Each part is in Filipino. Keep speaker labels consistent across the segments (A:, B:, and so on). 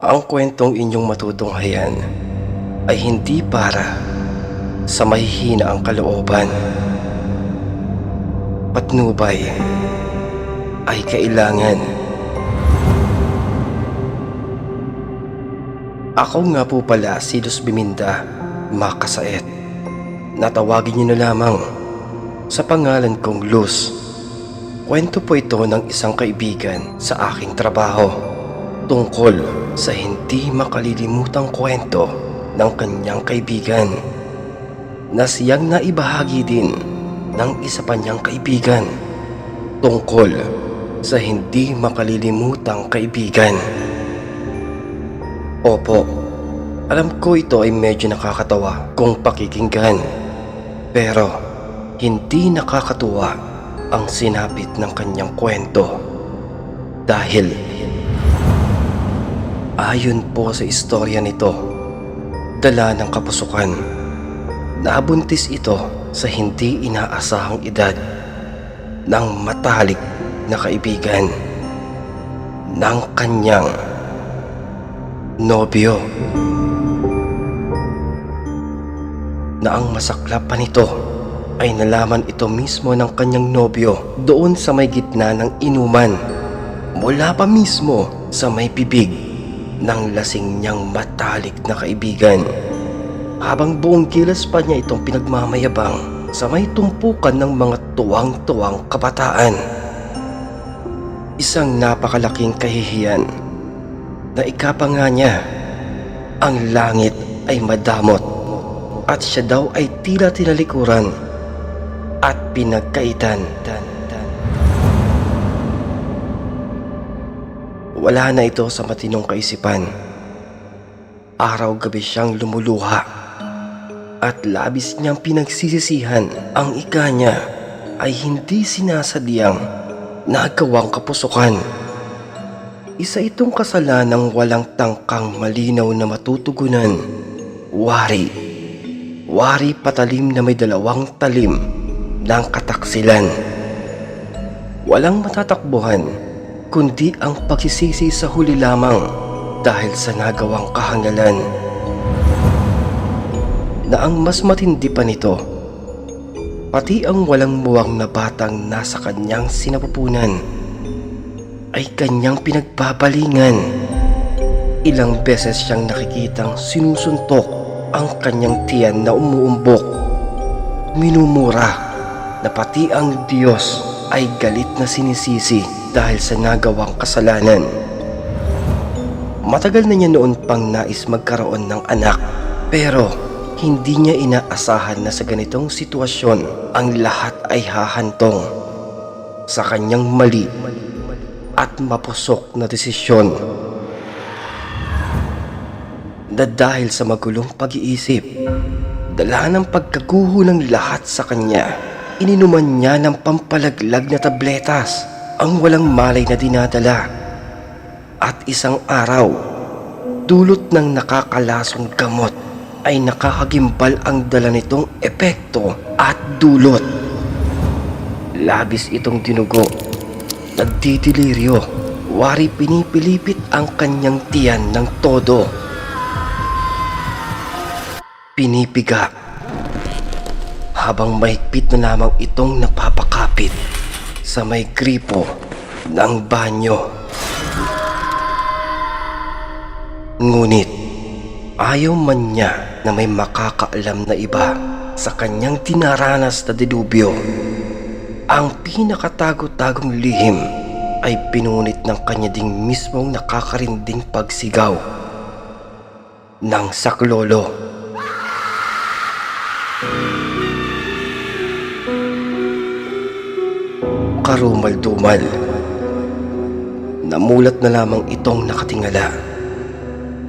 A: Ang kwentong inyong matutunghayan ay hindi para sa mahihina ang kalooban. Patnubay ay kailangan. Ako nga po pala si Luz Biminda Makasaet. Natawagin niyo na lamang sa pangalan kong Luz. Kwento po ito ng isang kaibigan sa aking trabaho tungkol sa hindi makalilimutang kwento ng kanyang kaibigan na siyang naibahagi din ng isa pa niyang kaibigan tungkol sa hindi makalilimutang kaibigan. Opo, alam ko ito ay medyo nakakatawa kung pakikinggan, pero hindi nakakatuwa ang sinapit ng kanyang kwento dahil ayon po sa istorya nito, dala ng kapusukan. Nabuntis ito sa hindi inaasahang edad ng matalik na kaibigan ng kanyang nobyo, na ang masaklap pa nito ay nalaman ito mismo ng kanyang nobyo doon sa may gitna ng inuman, mula pa mismo sa may bibig ng lasing niyang matalik na kaibigan, habang buong kilos pa niya itong pinagmamayabang sa may tumpukan ng mga tuwang-tuwang kabataan. Isang napakalaking kahihiyan na ikapa nga niya, ang langit ay madamot at siya daw ay tila tinalikuran at pinagkaitan. Wala na ito sa matinong kaisipan. Araw-gabi siyang lumuluha at labis niyang pinagsisisihan ang ika niya ay hindi sinasadyang nagawang kapusukan. Isa itong kasalanang walang tangkang malinaw na matutugunan. Wari patalim na may dalawang talim ng kataksilan. Walang matatakbuhan kundi ang pagsisisi sa huli lamang dahil sa nagawang kahangalan. Na ang mas matindi pa nito, pati ang walang muwang na batang nasa kanyang sinapupunan ay kanyang pinagbabalingan. Ilang beses siyang nakikitang sinusuntok ang kanyang tiyan na umuumbok. Minumura na pati ang Diyos ay galit na sinisisi dahil sa nagawang kasalanan. Matagal na niya noon pang nais magkaroon ng anak, pero hindi niya inaasahan na sa ganitong sitwasyon ang lahat ay hahantong sa kanyang mali at mapusok na desisyon. Na dahil sa magulong pag-iisip, dala ng pagkaguho ng lahat sa kanya, ininuman niya ng pampalaglag na tabletas ang walang malay na dinadala. At isang araw, dulot ng nakakalasong gamot, ay nakakagimbal ang dala nitong epekto at dulot. Labis itong dinugo, nagdidiliryo, wari pinipilipit ang kanyang tiyan ng todo. Pinipiga, habang mahigpit na lamang itong napapakapit sa may gripo ng banyo. Ngunit ayaw man niya na may makakaalam na iba sa kanyang dinaranas na dilubyo. Ang pinakatago-tagong lihim ay pinunit ng kanya ding mismong nakakarinding pagsigaw ng saklolo. Karumal-dumal, namulat na lamang itong nakatingala.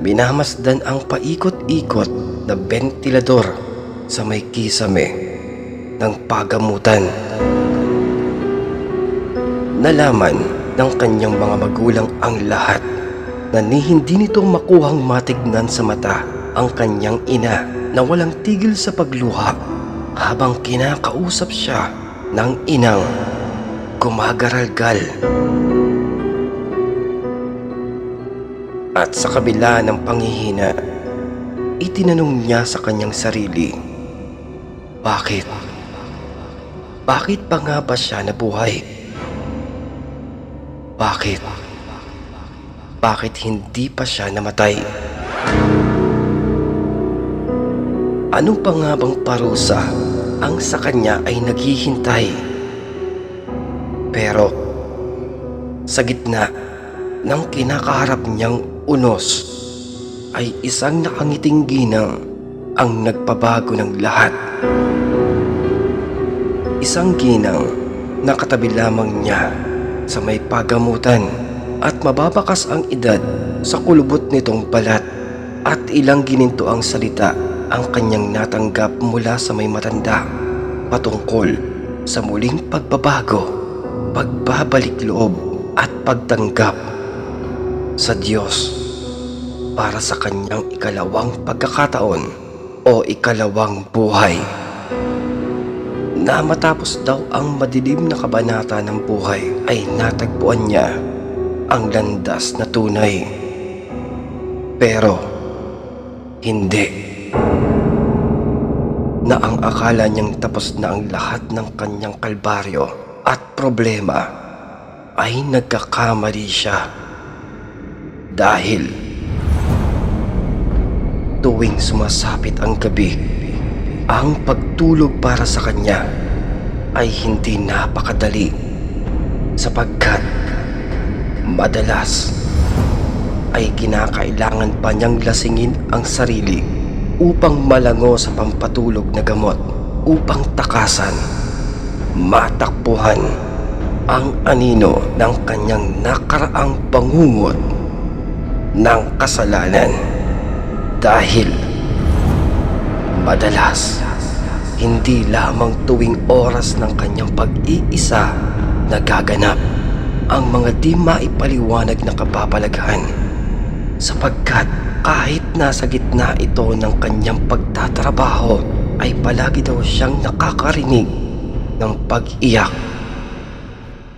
A: Minamasdan ang paikot-ikot na bentilador sa may kisame ng pagamutan. Nalaman ng kanyang mga magulang ang lahat na hindi nito makuhang matignan sa mata ang kanyang ina na walang tigil sa pagluha habang kinakausap siya ng inang gumagaralgal. At sa kabila ng panghihina, itinanong niya sa kanyang sarili, bakit? Bakit pa nga ba siya nabuhay? Bakit? Bakit hindi pa siya namatay? Ano pa nga bang parusa ang sa kanya ay naghihintay? Pero sa gitna ng kinakaharap niyang unos ay isang nakangiting ginang ang nagpabago ng lahat. Isang ginang na katabi lamang niya sa may pagamutan at mababakas ang edad sa kulubot nitong balat at ilang gininto ang salita ang kanyang natanggap mula sa may matanda patungkol sa muling pagbabago, pagbabalik loob at pagtanggap sa Diyos para sa kanyang ikalawang pagkakataon o ikalawang buhay. Na matapos daw ang madilim na kabanata ng buhay ay natagpuan niya ang landas na tunay. Pero hindi. Na ang akala niyang tapos na ang lahat ng kanyang kalbaryo at problema ay nagkakamali siya. Dahil tuwing sumasapit ang gabi, ang pagtulog para sa kanya ay hindi napakadali sapagkat madalas ay kinakailangan pa niyang lasingin ang sarili upang malango sa pampatulog na gamot upang takasan, matakbuhan ang anino ng kanyang nakaraang bangungot ng kasalanan. Dahil madalas hindi lamang tuwing oras ng kanyang pag-iisa nagaganap ang mga di maipaliwanag na kababalaghan, sapagkat kahit nasa gitna ito ng kanyang pagtatrabaho ay palagi daw siyang nakakarinig ng pag-iyak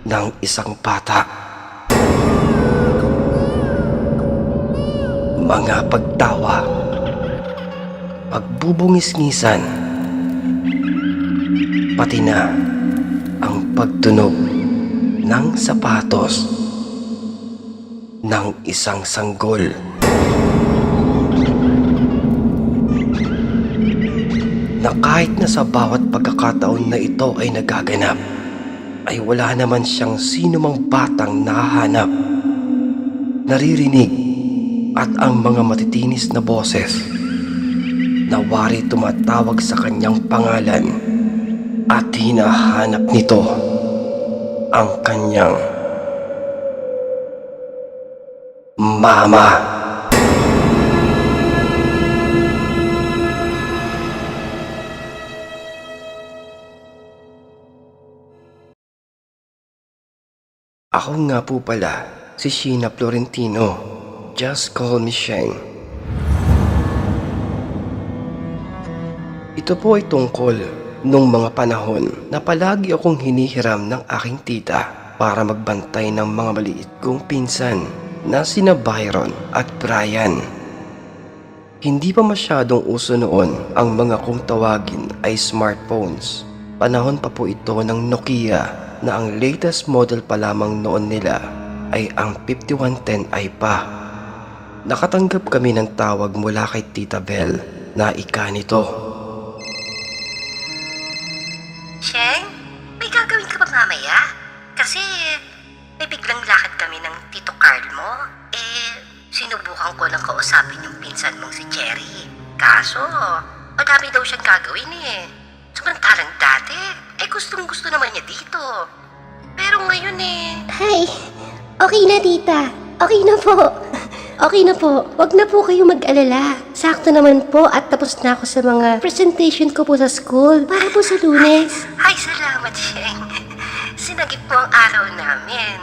A: ng isang bata. Mga pagtawa, pagbubungis-ngisan, pati na ang pagtunog ng sapatos ng isang sanggol. Na kahit na sa bawat pagkakataon na ito ay nagaganap, ay wala naman siyang sinumang batang nahahanap, naririnig, at ang mga matitinis na boses na wari tumatawag sa kanyang pangalan at hinahanap nito ang kanyang mama. Ako nga po pala, si Sheena Florentino. Just call me Sheng. Ito po ay tungkol nung mga panahon na palagi akong hinihiram ng aking tita para magbantay ng mga maliit kong pinsan na sina Byron at Brian. Hindi pa masyadong uso noon ang mga kung tawagin ay smartphones. Panahon pa po ito ng Nokia na ang latest model pa lamang noon nila ay ang 5110i pa. Nakatanggap kami ng tawag mula kay Tita Belle na ika nito.
B: Sheng, may gagawin ka ba mamaya? Kasi may biglang lakad kami ng Tito Carl mo. Sinubukan ko lang kausapin yung pinsan mong si Cherry. Kaso, madami daw siyang gagawin eh. Samantalang dati, gustong gusto naman niya dito. Pero ngayon
C: Ay, okay na tita. Okay na po. Okay na po. Wag na po kayo mag-alala. Sakto naman po at tapos na ako sa mga presentation ko po sa school. Para po sa Lunes.
B: Ay, salamat, Sheng. Sinagip po ang araw namin.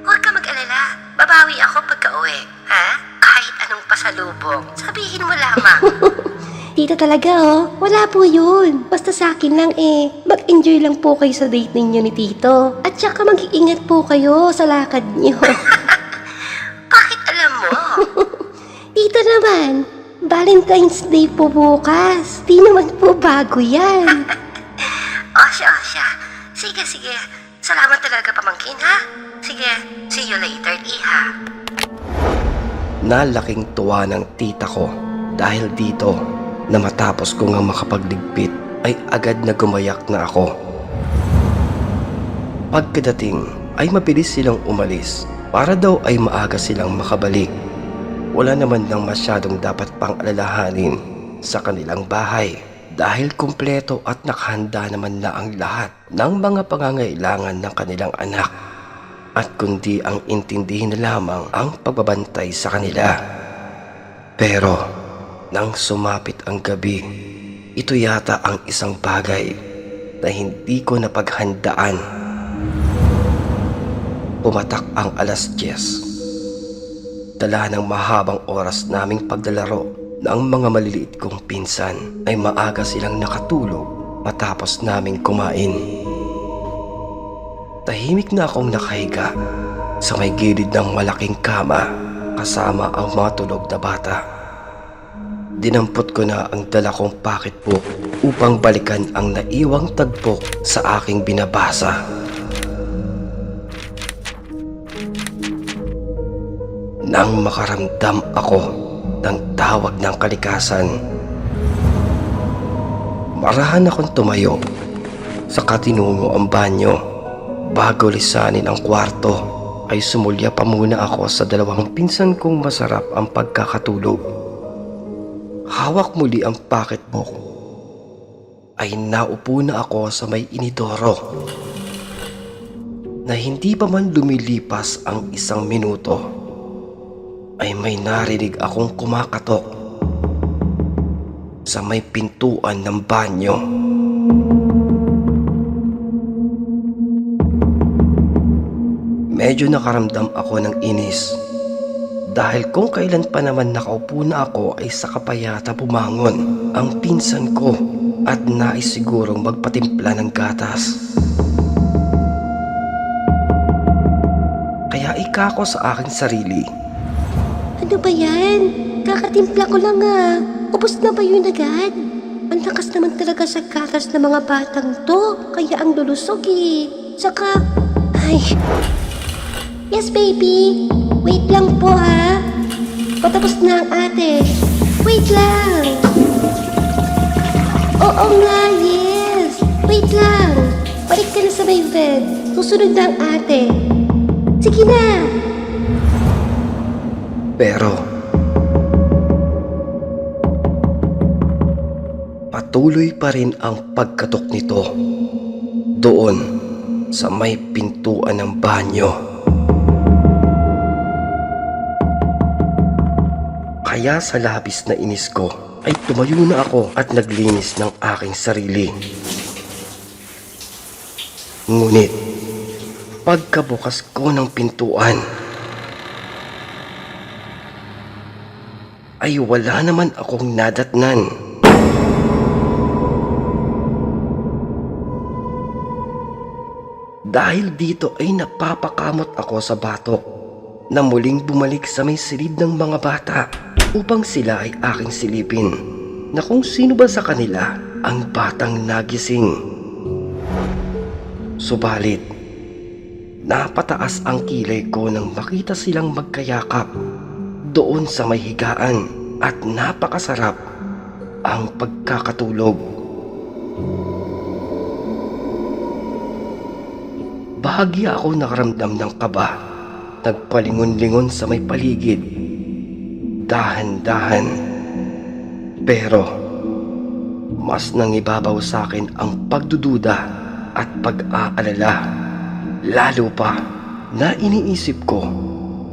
B: Huwag ka mag-alala. Babawi ako pagka-uwi. Ha? Kahit anong pasalubong. Sabihin mo lamang.
C: Tita talaga wala po yun. Basta sa akin lang mag-enjoy lang po kayo sa date ninyo ni Tito. At saka mag-iingat po kayo sa lakad niyo.
B: Bakit alam mo?
C: naman? Valentine's Day po bukas. Di naman po bago yan.
B: Osya. Sige. Salamat talaga, pamangkin, ha? Sige, see you later, Iha.
A: Nalaking tuwa ng tita ko dahil dito na matapos ko nga makapagligpit ay agad na gumayak na ako. Pagkadating ay mabilis silang umalis para daw ay maaga silang makabalik. Wala naman nang masyadong dapat pang alalahanin sa kanilang bahay dahil kumpleto at nakahanda naman na ang lahat ng mga pangangailangan ng kanilang anak at kundi ang intindihin na lamang ang pagbabantay sa kanila. Pero nang sumapit ang gabi, ito yata ang isang bagay na hindi ko napaghandaan. Pumatak ang 10:00. Dala ng mahabang oras naming paglalaro ng mga maliliit kong pinsan ay maaga silang nakatulog matapos naming kumain. Tahimik na akong nakahiga sa may gilid ng malaking kama kasama ang mga tulog na bata. Dinampot ko na ang dala kong pocketbook upang balikan ang naiwang tagpok sa aking binabasa. Nang makaramdam ako ng tawag ng kalikasan, marahan akong tumayo sa tinungo ang banyo. Bago lisanin ang kwarto ay sumulya pa muna ako sa dalawang pinsan kong masarap ang pagkakatulog. Hawak muli ang pocketbook ay naupo na ako sa may inidoro na hindi pa man lumilipas ang 1 minuto ay may narinig akong kumakatok sa may pintuan ng banyo. Medyo nakaramdam ako ng inis dahil kung kailan pa naman nakaupo na ako ay saka pa yata bumangon ang pinsan ko at nais sigurong magpatimpla ng gatas. Kaya ikako sa aking sarili,
C: Ano ba yan? Kakatimpla ko lang ah. Ubus na ba yun agad? Ang lakas naman talaga sa gatas ng mga batang to. Kaya ang lulusog eh. Saka, ay. Yes baby. Wait lang po ha. Patapos na ang ate. Wait lang. Oo nga, yes. Wait lang. Balik ka na sa may bed. Susunod na ang ate. Sige na.
A: pero patuloy pa rin ang pagkatok nito doon sa may pintuan ng banyo. Kaya sa labis na inis ko ay tumayo na ako at naglinis ng aking sarili. Ngunit pagkabukas ko ng pintuan ay wala naman akong nadatnan. Dahil dito ay napapakamot ako sa batok na muling bumalik sa may silid ng mga bata upang sila ay aking silipin na kung sino ba sa kanila ang batang nagising. Subalit, napataas ang kilay ko nang makita silang magkayakap doon sa may higaan at napakasarap ang pagkakatulog. Bahagya ako nakaramdam ng kaba. Nagpalingon-lingon sa may paligid. Dahan-dahan. Pero mas nangibabaw sa akin ang pagdududa at pag-aalala. Lalo pa na iniisip ko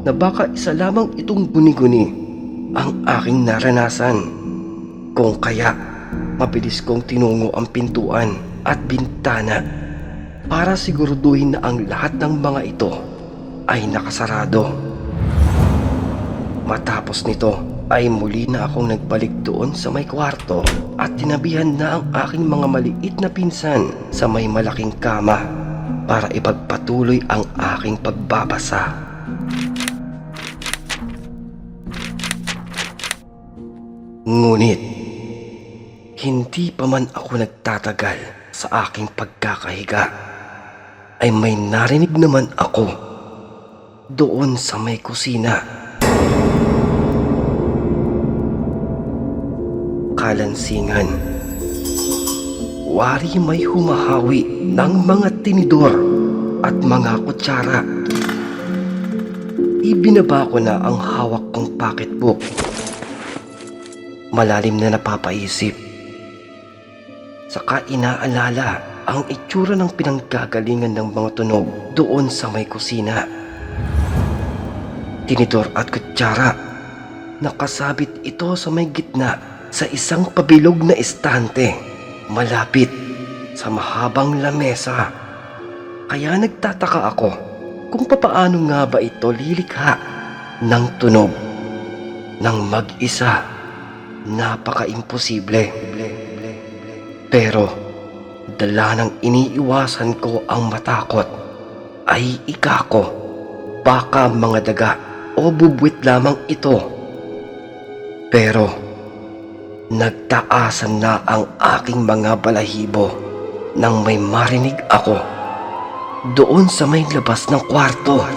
A: na baka isa lamang itong guni-guni ang aking naranasan. Kung kaya, mabilis kong tinungo ang pintuan at bintana para siguraduhin na ang lahat ng mga ito ay nakasarado. Matapos nito ay muli na akong nagbalik doon sa may kwarto at tinabihan na ang aking mga maliit na pinsan sa may malaking kama para ipagpatuloy ang aking pagbabasa. Ngunit, hindi pa man ako nagtatagal sa aking pagkakahiga, ay may narinig naman ako doon sa may kusina. Kalansingan. Wari may humahawi ng mga tinidor at mga kutsara. Ibinaba ko na ang hawak kong pocketbook. Malalim na napapaisip. Saka inaalala ang itsura ng pinanggagalingan ng mga tunog doon sa may kusina. Tinidor at kutsara. Nakasabit ito sa may gitna sa isang pabilog na estante malapit sa mahabang lamesa. Kaya nagtataka ako kung papaano nga ba ito lilikha ng tunog ng mag-isa. Napaka-imposible. Pero dala ng iniiwasan ko ang matakot ay ikako. Baka mga daga o bubwit lamang ito. Pero nagtaasan na ang aking mga balahibo nang may marinig ako doon sa may labas ng kwarto.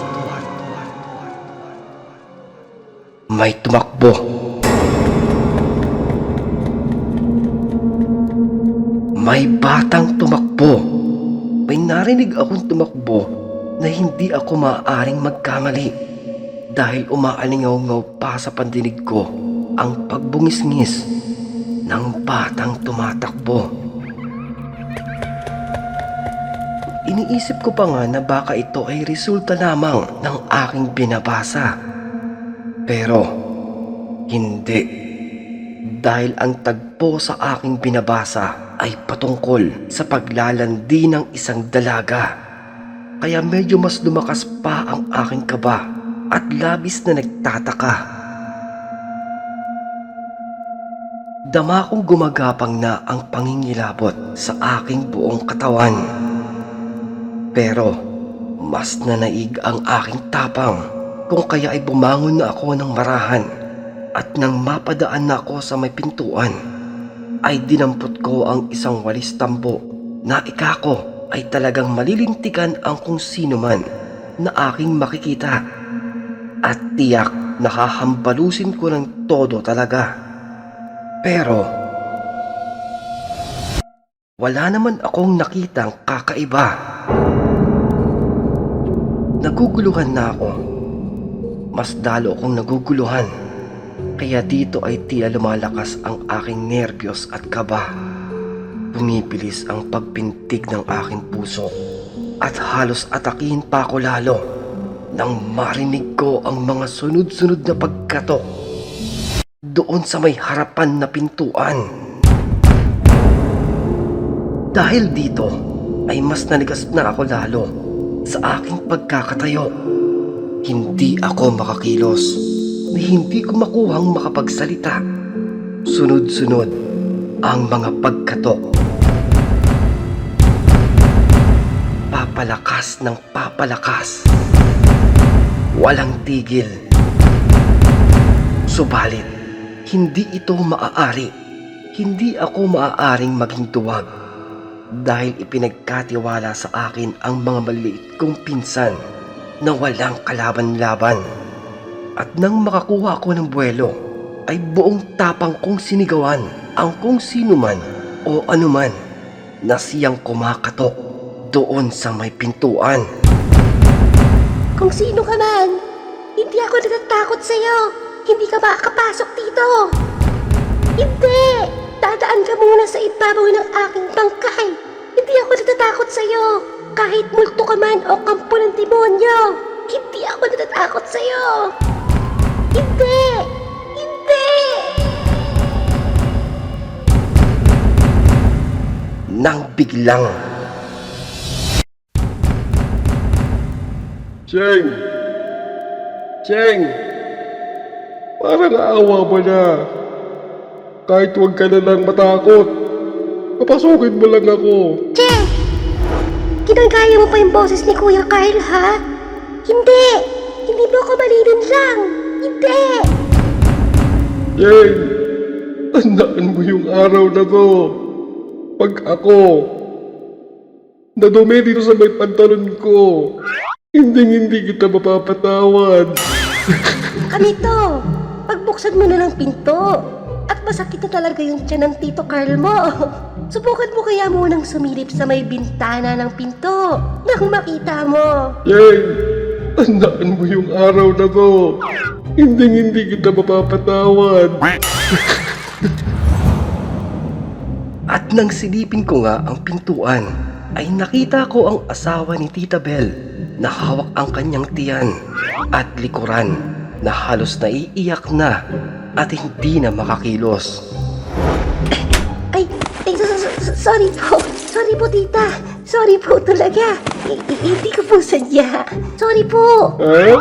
A: May tumakbo. May batang tumakbo. May narinig akong tumakbo na hindi ako maaaring magkamali dahil umaalingaw-ngaw pa sa pandinig ko ang pagbungis-ngis ng batang tumatakbo. Iniisip ko pa nga na baka ito ay resulta lamang ng aking binabasa. Pero hindi. Dahil ang tagpo sa aking binabasa ay patungkol sa paglalandi ng isang dalaga. Kaya medyo mas lumakas pa ang aking kaba at labis na nagtataka. Dama kong gumagapang na ang pangingilabot sa aking buong katawan. Pero mas nanaig ang aking tapang kung kaya ay bumangon na ako ng marahan at nang mapadaan na ako sa may pintuan ay dinampot ko ang isang walis tambo na ikako ay talagang malilintikan ang kung sino man na aking makikita at tiyak nakahambalusin ko ng todo talaga. Pero wala naman akong nakitang kakaiba. Naguguluhan na ako. Mas lalo akong naguguluhan. Kaya dito ay tila lumalakas ang aking nerbiyos at kaba. Bumibilis ang pagpintig ng aking puso at halos atakin pa ako lalo nang marinig ko ang mga sunod-sunod na pagkatok doon sa may harapan na pintuan. Dahil dito ay mas nanigas na ako lalo sa aking pagkakatayo. Hindi ako makakilos na hindi ko makuhang makapagsalita. Sunod-sunod ang mga pagkatok. Papalakas ng papalakas. Walang tigil. Subalit, hindi ito maaari. Hindi ako maaaring maging duwag dahil ipinagkatiwala sa akin ang mga maliit kong pinsan na walang kalaban-laban. At nang makakuha ako ng buwelo, ay buong tapang kong sinigawan ang kung sino man o anuman na siyang kumakatok doon sa may pintuan.
C: Kung sino ka man, hindi ako natatakot sa'yo. Hindi ka makakapasok dito. Hindi! Dadaan ka muna sa ibabaw ng aking bangkay. Hindi ako natatakot sa'yo. Kahit multo ka man o kampo ng demonyo, hindi ako natatakot sa'yo. Hindi! Hindi!
A: Nang biglang
D: Cheng! Cheng! Parang aawa mo na. Kahit huwag ka na lang matakot. Papasukin mo lang ako.
C: Che! Ginagaya mo pa yung boses ni Kuya Kyle, ha? Hindi! Hindi mo ako malilinlang! Hindi!
D: Cheng! tandaan mo yung araw na to. Pag ako, nadumi dito sa may pantalon ko, hindi kita mapapatawad.
C: Kamito, pagbuksan mo na ng pinto. At masakit na talaga yung tiyan ng Tito Carl mo. Subukan mo kaya munang sumilip sa may bintana ng pinto nang makita mo.
D: Cheng, tandaan mo yung araw na to. Hindi kita mapapatawad.
A: At nang silipin ko nga ang pintuan, ay nakita ko ang asawa ni Tita Belle na hawak ang kanyang tiyan at likuran na halos naiiyak na at hindi na makakilos.
C: Ay, sorry po. Sorry po, tita. Sorry po talaga. Hindi ko po sadya. Sorry po.
D: Ha?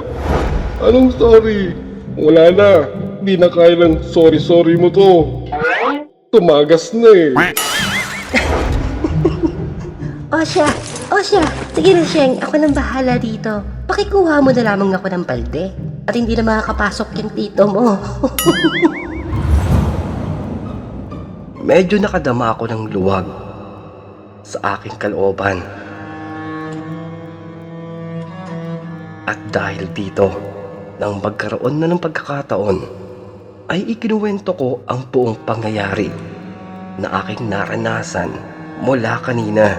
D: Anong sorry? Wala na. Di na kaya ng sorry mo to. Tumagas na eh.
C: Osya. Sige na, Sheng. Ako nang bahala dito. Pakikuha mo na lamang ako ng balde. At hindi na makakapasok yung tito mo.
A: Medyo nakadama ako ng luwag sa aking kalooban. At dahil dito, nang magkaroon na ng pagkakataon, ay ikinuwento ko ang buong pangyayari na aking naranasan mula kanina,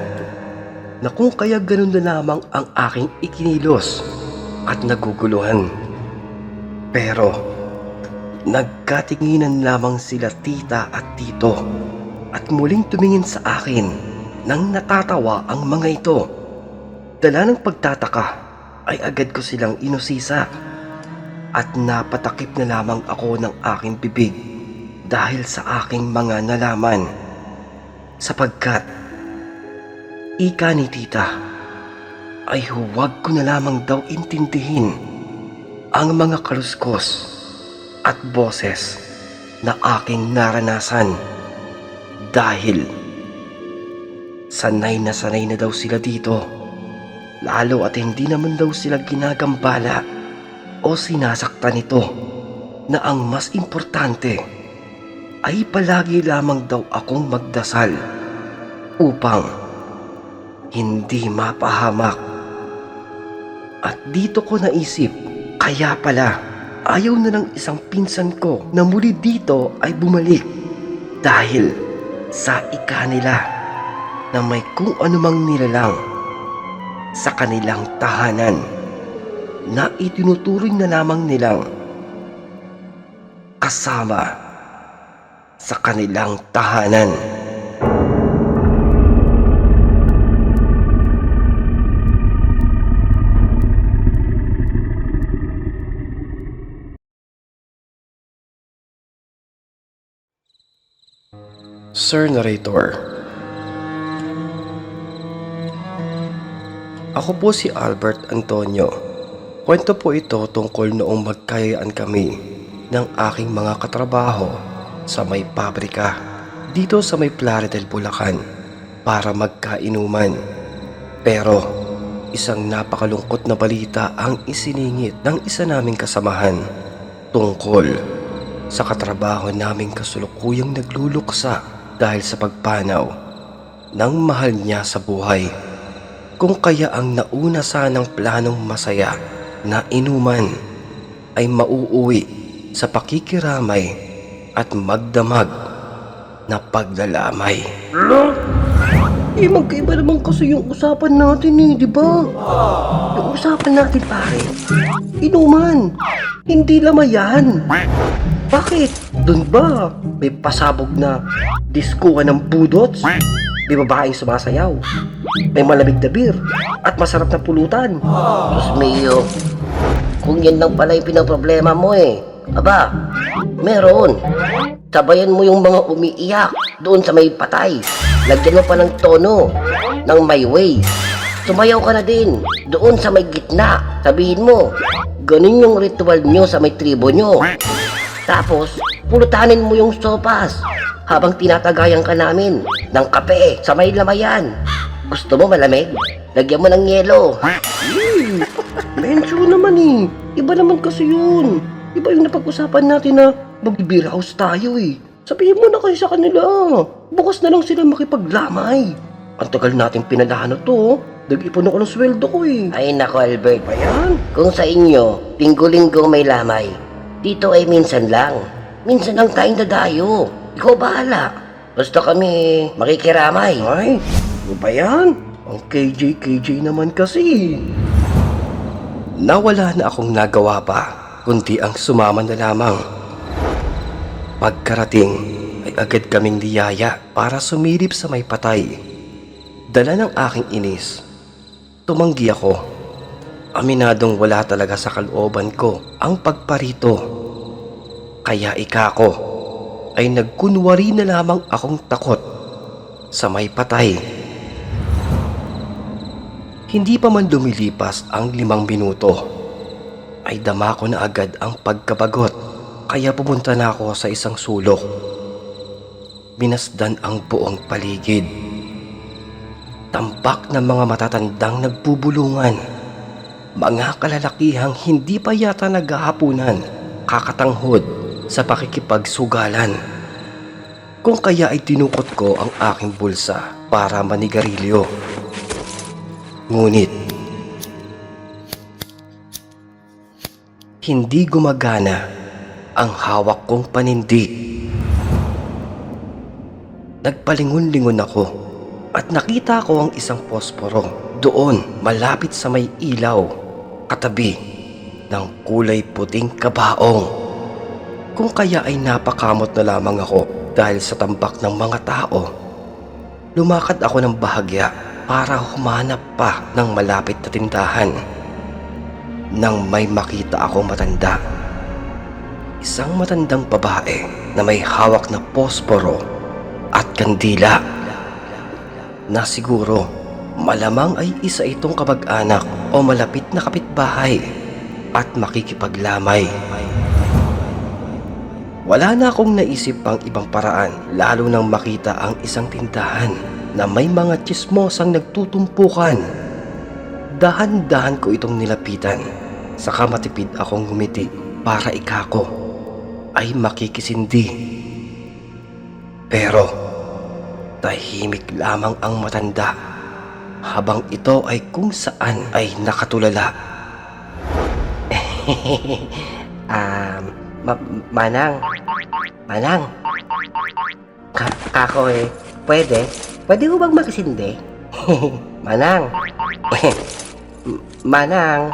A: na kung kaya ganun na lamang ang aking ikinilos at naguguluhan. Pero nagkatinginan lamang sila tita at tito at muling tumingin sa akin nang natatawa ang mga ito. Dala ng pagtataka ay agad ko silang inusisa at napatakip na lamang ako ng aking bibig dahil sa aking mga nalaman, sapagkat ika ni tita ay huwag ko na lamang daw intindihin ang mga kaluskos at boses na aking naranasan dahil sanay na daw sila dito, lalo at hindi naman daw sila ginagambala o sinasaktan nito, na ang mas importante ay palagi lamang daw akong magdasal upang hindi mapahamak. At dito ko naisip, kaya pala ayaw na ng isang pinsan ko na muli dito ay bumalik dahil sa ika nila na may kung anumang nilalang sa kanilang tahanan na itinuturing na lamang nilang kasama sa kanilang tahanan. Sir Narrator, ako po si Albert Antonio. Kwento po ito tungkol noong magkayayaan kami ng aking mga katrabaho sa may pabrika dito sa may Plaridel, Bulacan para magkainuman. Pero isang napakalungkot na balita ang isiningit ng isa naming kasamahan tungkol sa katrabaho naming kasulukuyang nagluluksa dahil sa pagpanaw ng mahal niya sa buhay. Kung kaya ang nauna sanang planong masaya na inuman ay mauuwi sa pakikiramay at magdamag na paglalamay. Magkaiba naman kasi yung usapan natin di ba? Yung usapan natin pare, inuman, hindi lamayan. Bakit? Doon ba may pasabog na diskuhan ng budots? May babaeng sumasayaw, may malamig na beer, at masarap na pulutan.
B: Diyos mio, kung yan lang pala yung pinaproblema mo Aba, meron. Sabayan mo yung mga umiiyak doon sa may patay. Lagyan mo pa ng tono ng my way. Sumayaw ka na din doon sa may gitna. Sabihin mo, ganun yung ritual nyo sa may tribo nyo. Tapos, pulutanin mo yung sopas habang tinatagayan ka namin ng kape sa may lamayan. Gusto mo malamig? Lagyan mo ng yelo.
A: Mention naman Iba naman kasi yun. Iba yung napag-usapan natin na mag-beer house tayo Sabihin mo na kayo sa kanila. Bukas na lang sila makipaglamay. Ang tagal natin pinalano to. Nag-ipon ako ng sweldo ko eh.
B: Ay nako Albert,
A: Ayan.
B: kung sa inyo, linggo-linggo may lamay. Dito ay minsan lang. Minsan lang tayong dadayo. Ikaw bahala. Basta kami makikiramay.
A: Ay, ano ba yan? Ang KJ naman kasi. Nawala na akong nagawa pa, kundi ang sumama na lamang. Pagkarating, ay agad kaming niyaya para sumilip sa may patay. Dala ng aking inis. Tumanggi ako. Aminadong wala talaga sa kalooban ko ang pagparito. Kaya ikako ay nagkunwari na lamang akong takot sa may patay. Hindi pa man lumilipas ang 5 minuto, ay dama ko na agad ang pagkabagot, kaya pumunta na ako sa isang sulok. Minasdan ang buong paligid. Tambak ng mga matatandang nagbubulungan. Mga kalalakihang hindi pa yata naghahapunan, kakatanghod sa pakikipagsugalan. Kung kaya ay tinukot ko ang aking bulsa para manigarilyo. Ngunit, hindi gumagana ang hawak kong panindi. Nagpalingon-lingon ako at nakita ko ang isang posporo doon malapit sa may ilaw, katabi ng kulay puting kabaong. Kung kaya ay napakamot na lamang ako dahil sa tambak ng mga tao. Lumakad ako ng bahagya para humanap pa ng malapit na tindahan. Nang may makita akong matanda. Isang matandang babae na may hawak na posporo at kandila. Na siguro malamang ay isa itong kamag-anak o malapit na kapitbahay at makikipaglamay. Wala na akong naisip pang ibang paraan, lalo nang makita ang isang tindahan na may mga tsismosang nagtutumpukan. Dahan-dahan ko itong nilapitan, saka matipid akong ngumiti para ikako ay makikisindi. Pero tahimik lamang ang matanda habang ito ay kung saan ay nakatulala.
B: Manang. Kako eh, pwede ho bang makisindi? Manang. Manang.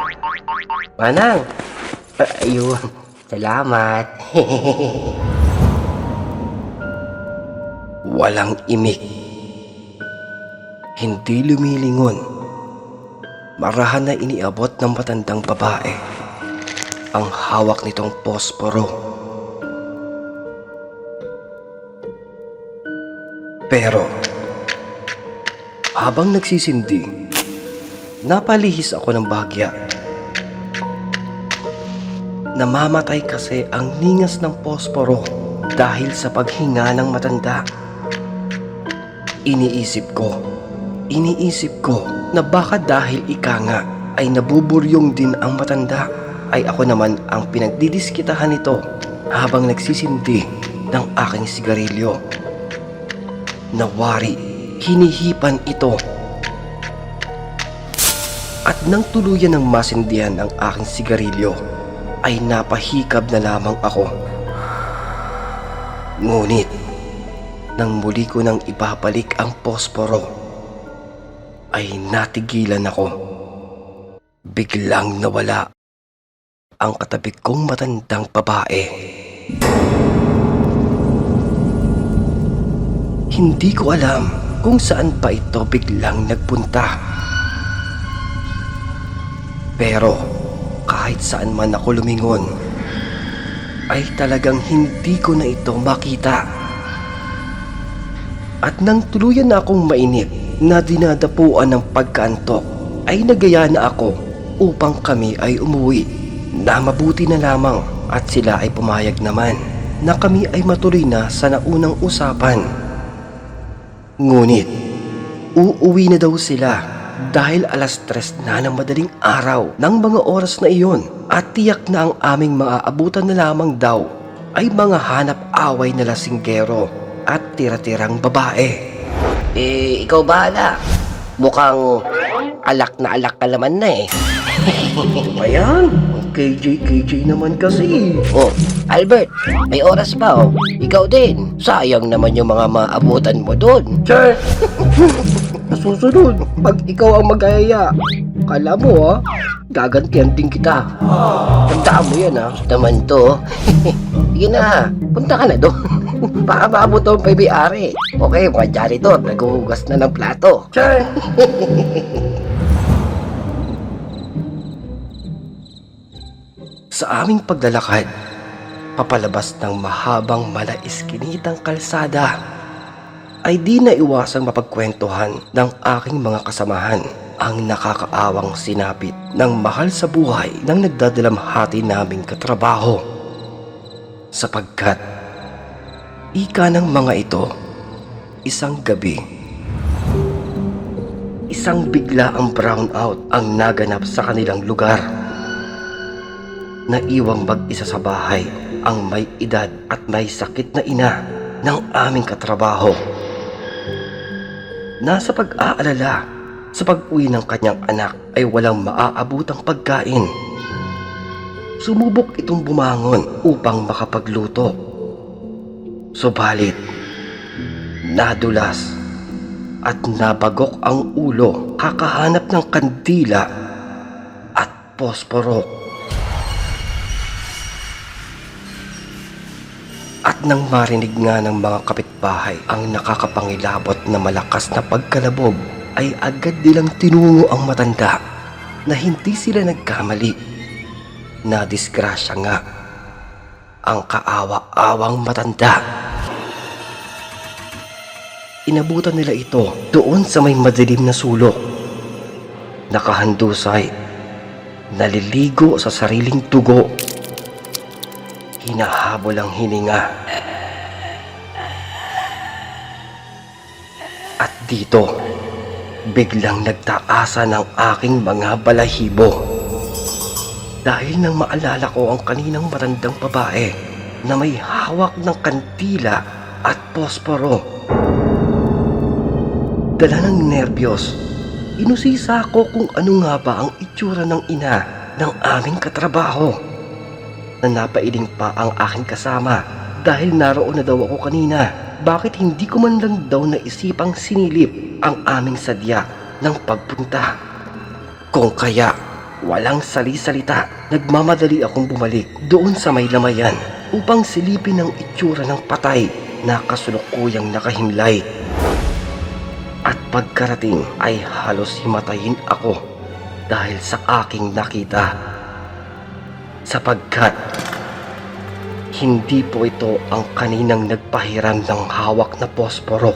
B: Ayun, salamat.
A: Walang imik. Hindi lumilingon. Marahan na iniabot ng matandang babae ang hawak nitong posporo. Pero habang nagsisindi, napalihis ako ng bahagya. Namamatay kasi ang ningas ng posporo dahil sa paghinga ng matanda. Iniisip ko na baka dahil ika nga ay nabuburyong din ang matanda, ay ako naman ang pinagdidiskitahan nito habang nagsisindi ng aking sigarilyo. Nawari, hinihipan ito. At nang tuluyan ng masindihan ang aking sigarilyo, ay napahikab na lamang ako. Ngunit, nang muli ko nang ibabalik ang posporo, ay natigilan ako. Biglang nawala ang katabi kong matandang babae. Hindi ko alam kung saan pa ito biglang nagpunta. Pero kahit saan man ako lumingon, ay talagang hindi ko na ito makita. At nang tuluyan na akong mainip na dinadapuan ng pagkaantok, ay nagaya na ako upang kami ay umuwi. Na mabuti na lamang at sila ay pumayag naman na kami ay matuloy na sa naunang usapan. Ngunit, uuwi na daw sila dahil 3:00 na ng madaling araw ng mga oras na iyon at tiyak na ang aming maaabutan na lamang daw ay mga hanap-away na lasinggero at tira-tirang babae. Ikaw bahala. Mukhang alak na alak ka naman na eh. Ayan, KJ naman kasi. Oh, Albert, may oras pa oh. Ikaw din. Sayang naman yung mga maabutan mo doon. Che! Nasusunod, pag ikaw ang mag-ayaya, kala mo gagantihan din kita. Tandaan mo yan naman to. Sige na, punta ka na doon. Baka maabot ang PBR. Okay, mga janitor, naghuhugas na ng plato. Che! Sa aming paglalakad, papalabas ng mahabang malaiskinitang kalsada, ay di na iwasang mapagkwentuhan ng aking mga kasamahan ang nakakaawang sinapit ng mahal sa buhay ng nagdadalamhati naming katrabaho. Sapagkat, ika ng mga ito, isang gabi, isang bigla ang brownout ang naganap sa kanilang lugar. Naiwang mag-isa sa bahay ang may edad at may sakit na ina ng aming katrabaho. Nasa pag-aalala sa pag-uwi ng kanyang anak ay walang maaabutang pagkain. Sumubok itong bumangon upang makapagluto. Subalit, nadulas at nabagok ang ulo kakahanap ng kandila at posporo. At nang marinig nga ng mga kapitbahay ang nakakapangilabot na malakas na pagkalabog, ay agad nilang tinungo ang matanda na hindi sila nagkamali. Nadisgrasya nga ang kaawa-awang matanda. Inabutan nila ito doon sa may madilim na sulok. Nakahandusay, naliligo sa sariling dugo. Hinahabol ang hininga. At dito, biglang nagtaasan ang aking mga balahibo. Dahil nang maalala ko ang kaninang matandang babae na may hawak ng kandila at posporo. Dala ng nerbiyos, inusisa ko kung ano nga ba ang itsura ng ina ng aming katrabaho. Na napailing pa ang aking kasama dahil naroon na daw ako kanina. Bakit hindi ko man lang daw naisipang sinilip ang aming sadya ng pagpunta? Kung kaya, walang sali-salita, nagmamadali akong bumalik doon sa may lamayan upang silipin ang itsura ng patay na kasulukuyang nakahimlay. At pagkarating ay halos himatayin ako dahil sa aking nakita. Sapagkat hindi po ito ang kaninang nagpahiram ng hawak na posporo,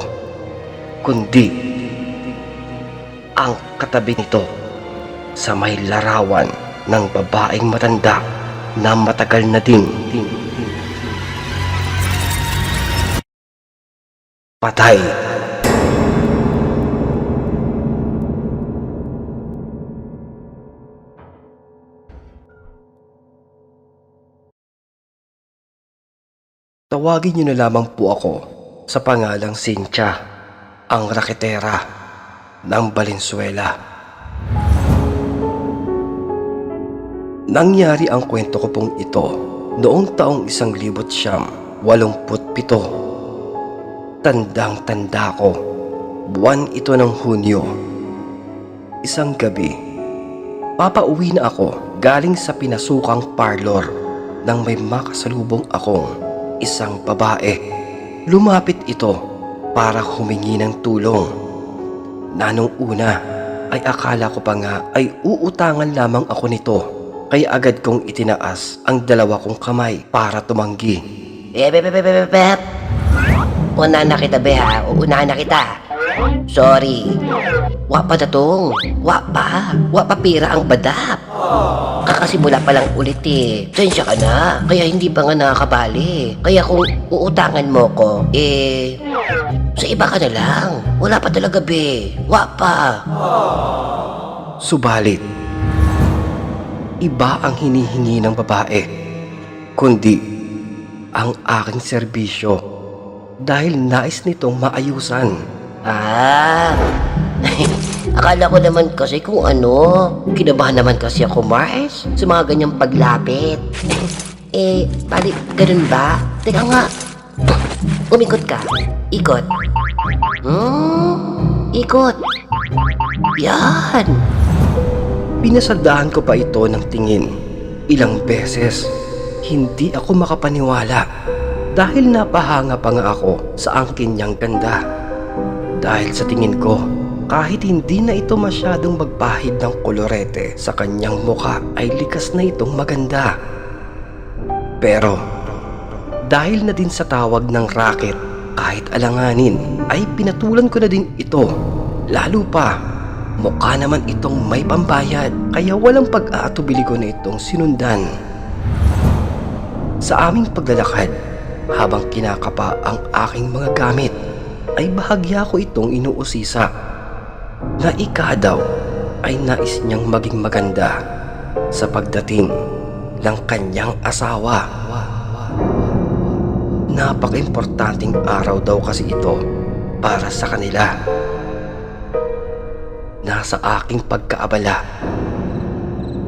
A: kundi ang katabi nito sa may larawan ng babaeng matanda na matagal na ding patay. Tawagin niyo na lamang po ako sa pangalang Cynthia, ang raketera ng Valenzuela. Nangyari ang kwento ko pong ito noong taong 1987. Tandang-tanda ko, buwan ito ng Hunyo. Isang gabi, papauwi na ako galing sa pinasukang parlor nang may makasalubong akong isang babae. Lumapit ito para humingi ng tulong. Na nung una ay akala ko pa nga ay uutangan lamang ako nito, kaya agad kong itinaas ang dalawa kong kamay para tumanggi.
B: Una na kita, beha. Uunahan na kita. Sorry. Wa pa datong. Wa pa pira ang badap. Kakasimula pa lang ulit eh. Sensya ka na. Kaya hindi ba nga nakakabali. Kaya kung uutangan mo ko, sa iba ka na lang. Wala pa talaga, be. Wa pa.
A: Subalit, iba ang hinihingi ng babae, kundi ang aking serbisyo dahil nais nitong maayusan.
B: Ah, akala ko naman kasi kung ano. Kinabahan naman kasi ako, Mars, sa mga ganyang paglapit. Bali, ganun ba? Teka nga. Umikot ka. Ikot. Ikot. Yan.
A: Pinasaldahan ko pa ito ng tingin. Ilang beses, hindi ako makapaniwala dahil napahanga pa nga ako sa angkin niyang ganda. Dahil sa tingin ko, kahit hindi na ito masyadong magpahid ng kolorete sa kanyang mukha ay likas na itong maganda. Pero dahil na din sa tawag ng racket, kahit alanganin ay pinatulan ko na din ito. Lalo pa, mukha naman itong may pambayad kaya walang pag-aatubili ko na itong sinundan. Sa aming paglalakad, habang kinakapa ang aking mga gamit, ay bahagya ko itong inuusisa na daw ay nais niyang maging maganda sa pagdating ng kanyang asawa. Napaka-importanting araw daw kasi ito para sa kanila. Nasa aking pagkaabala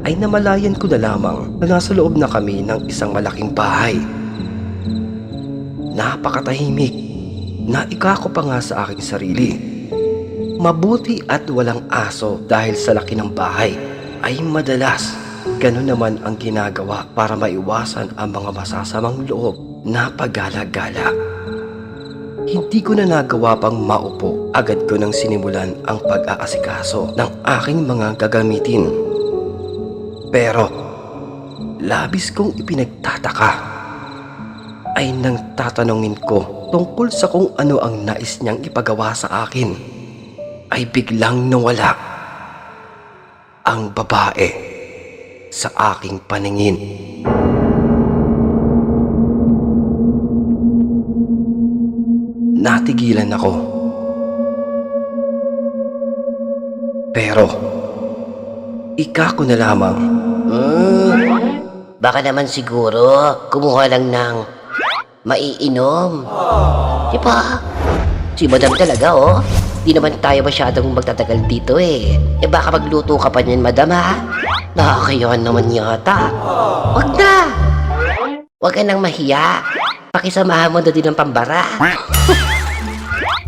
A: ay namalayan ko na lamang na nasa loob na kami ng isang malaking bahay. Napakatahimik. Naika ko pa nga sa aking sarili. Mabuti at walang aso dahil sa laki ng bahay ay madalas ganun naman ang ginagawa para maiwasan ang mga masasamang loob na paggala-gala. Hindi ko na nagawa pang maupo, agad ko nang sinimulan ang pag-aasikaso ng aking mga gagamitin. Pero labis kong ipinagtataka ay nang tatanungin ko tungkol sa kung ano ang nais niyang ipagawa sa akin, ay biglang nawala ang babae sa aking paningin. Natigilan ako. Pero ika ko na lamang.
B: Baka naman siguro kumuha lang ng maiinom. Di ba? Si Madam talaga, oh. Di naman tayo masyadong magtatagal dito eh. Baka magluto ka pa niyan, Madam, ha? Nakakayawan naman yata. Wag na! Wag ka nang mahiya. Pakisamahan mo na din ang pambara.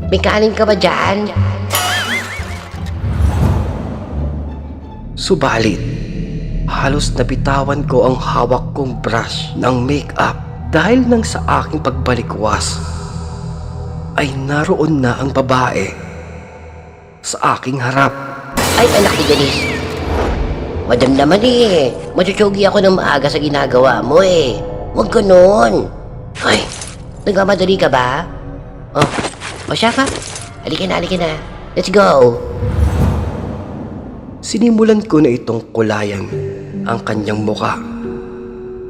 B: May kanin ka ba dyan?
A: Subalit, halos nabitawan ko ang hawak kong brush ng makeup dahil nang sa aking pagbalikwas ay naroon na ang babae sa aking harap.
B: Ay, anak ni Janice. Madam naman eh. Machuchugi ako ng maaga sa ginagawa mo eh. Huwag ganon. Ay, nagmamadali ka ba? Siya ka? Halika na. Let's go.
A: Sinimulan ko na itong kulayan ang kanyang muka.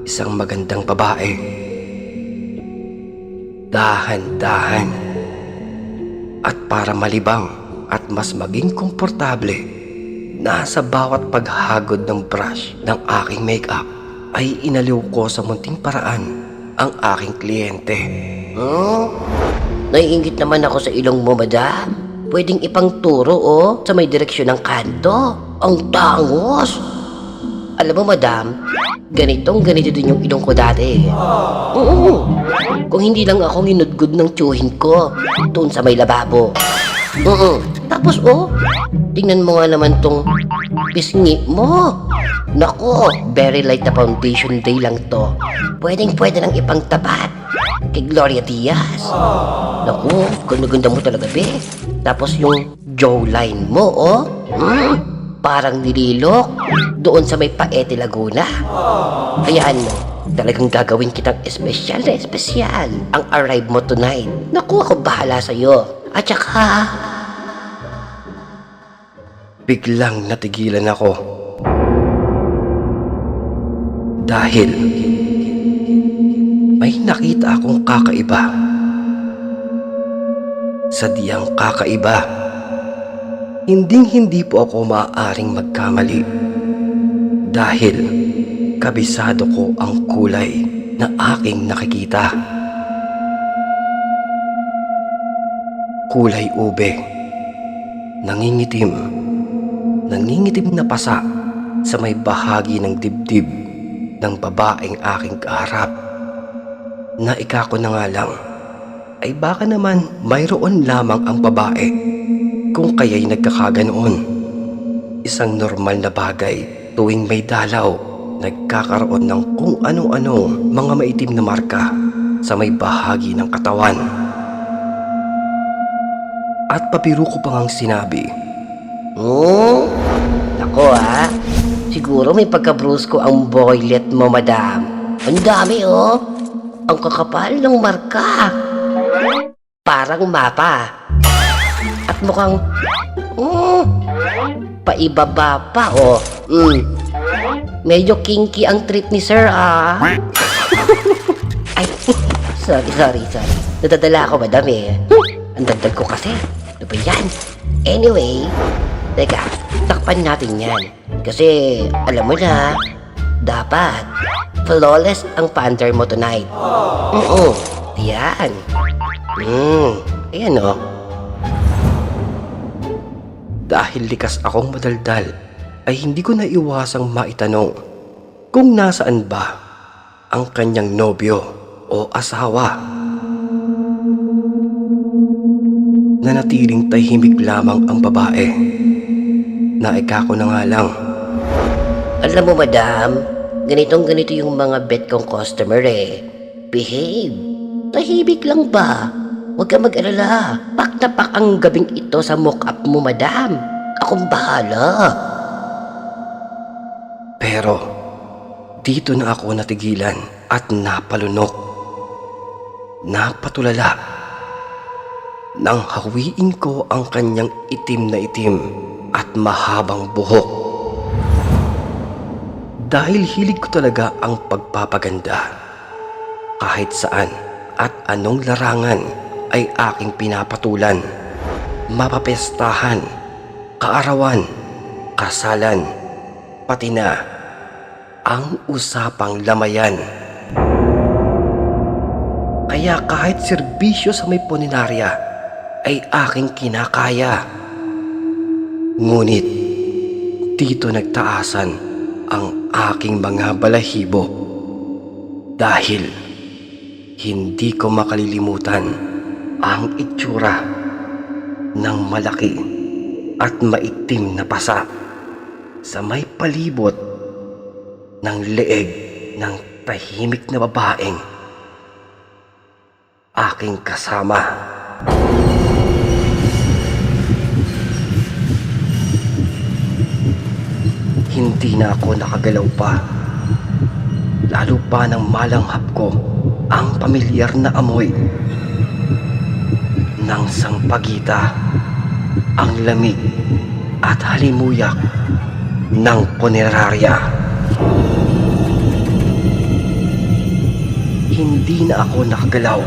A: Isang magandang babae. Dahan-dahan. At para malibang at mas maging komportable, nasa bawat paghagod ng brush ng aking makeup ay inaliw ko sa munting paraan ang aking kliyente.
B: Naiingit naman ako sa ilong mo, Madam. Pwedeng ipangturo, sa may direksyon ng kanto. Ang tangos! Alam mo, Madam, ganito din yung ilong ko dati. Kung hindi lang ako nginudgod ng tiyuhin ko doon sa may lababo. Tapos, tingnan mo nga naman tong pisngi mo. Nako, very light na foundation day lang to. Pwede nang ipangtapat kay Gloria Diaz. Naku, ganda-ganda mo talaga, be. Tapos yung jawline mo, parang nililok doon sa may Paete, Laguna. Hayaan mo, talagang gagawin kitang espesyal na espesyal ang arrive mo tonight. Naku, ako bahala sa'yo. At saka,
A: Biglang natigilan ako. Dahil may nakita akong kakaiba. Sadyang kakaiba. Hinding-hindi po ako maaaring magkamali. Dahil kabisado ko ang kulay na aking nakikita. Kulay ube, nangingitim na pasa sa may bahagi ng dibdib ng babaeng aking kaharap. Naika ko na nga lang, ay baka naman mayroon lamang ang babae kung kaya'y nagkakaganoon. Isang normal na bagay tuwing may dalaw, nagkakaroon ng kung ano-ano mga maitim na marka sa may bahagi ng katawan. At papiro ko pa ngang sinabi,
B: Nako siguro may pagkabrusko ang boylet mo, madam. Ang dami ang kakapal ng marka. Parang mapa. At mukhang, paibaba pa Medyo kinky ang trip ni sir Ay, sorry. Nadadala ako, madam Ang dagdag ko kasi. Ano ba yan? Anyway, teka, takpan natin yan. Kasi, alam mo na, dapat flawless ang pander mo tonight. Yan. Ayan
A: dahil likas akong madaldal, ay hindi ko naiwasang maitanong kung nasaan ba ang kanyang nobyo o asawa. Nanatiling tahimik lamang ang babae. Naika ko na nga lang,
B: Alam mo, madam, ganito yung mga bet kong customer Behave. Tahimik lang ba? Huwag ka mag-alala. Pak na pak ang gabing ito sa mock-up mo, madam. Akong bahala.
A: pero dito na ako natigilan at napalunok. Napatulala nang hawiin ko ang kanyang itim na itim at mahabang buhok. Dahil hilig ko talaga ang pagpapaganda, kahit saan at anong larangan ay aking pinapatulan. Mapapestahan, kaarawan, kasalan, pati na ang usapang lamayan. Kaya kahit serbisyo sa may punerarya ay aking kinakaya. Ngunit dito nagtaasan ang aking mga balahibo dahil hindi ko makalilimutan ang itsura ng malaki at maitim na pasa sa may palibot ng leeg ng tahimik na babaeng aking kasama. Hindi na ako nakagalaw pa. Lalo pa nang malanghap ko ang pamilyar na amoy ng sangpagita, ang lamig at halimuyak ng punerarya. Hindi na ako nakagalaw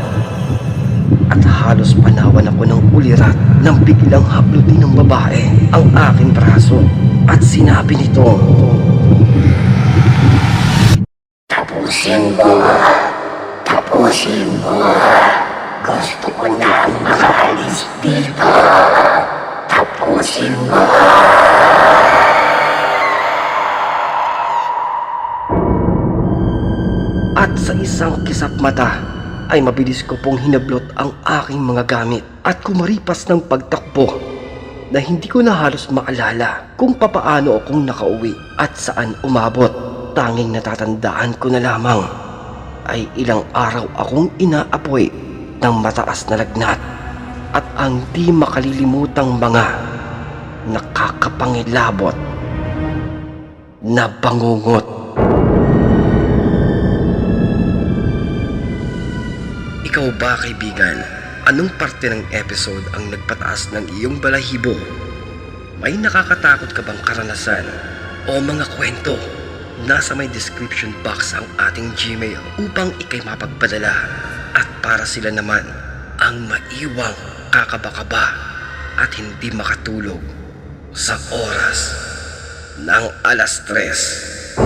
A: at halos panawan ako ng ulirat nang biglang haplutin ng babae ang aking braso at sinabi nito,
B: Tapusin mo. Gusto ko na makaalis dito. Tapusin mo.
A: At sa isang kisap mata ay mabilis ko pong hinablot ang aking mga gamit at kumaripas ng pagtakbo na hindi ko na halos maalala kung papaano akong nakauwi at saan umabot. Tanging natatandaan ko na lamang ay ilang araw akong inaapoy ng mataas na lagnat at ang di makalilimutang mga nakakapangilabot na bangungot. Ikaw ba, kaibigan? Anong parte ng episode ang nagpataas ng iyong balahibo? May nakakatakot ka bang karanasan o mga kwento? Nasa may description box ang ating Gmail upang ikay mapagpadala at para sila naman ang maiwang kakaba-kaba at hindi makatulog sa oras ng 3:00.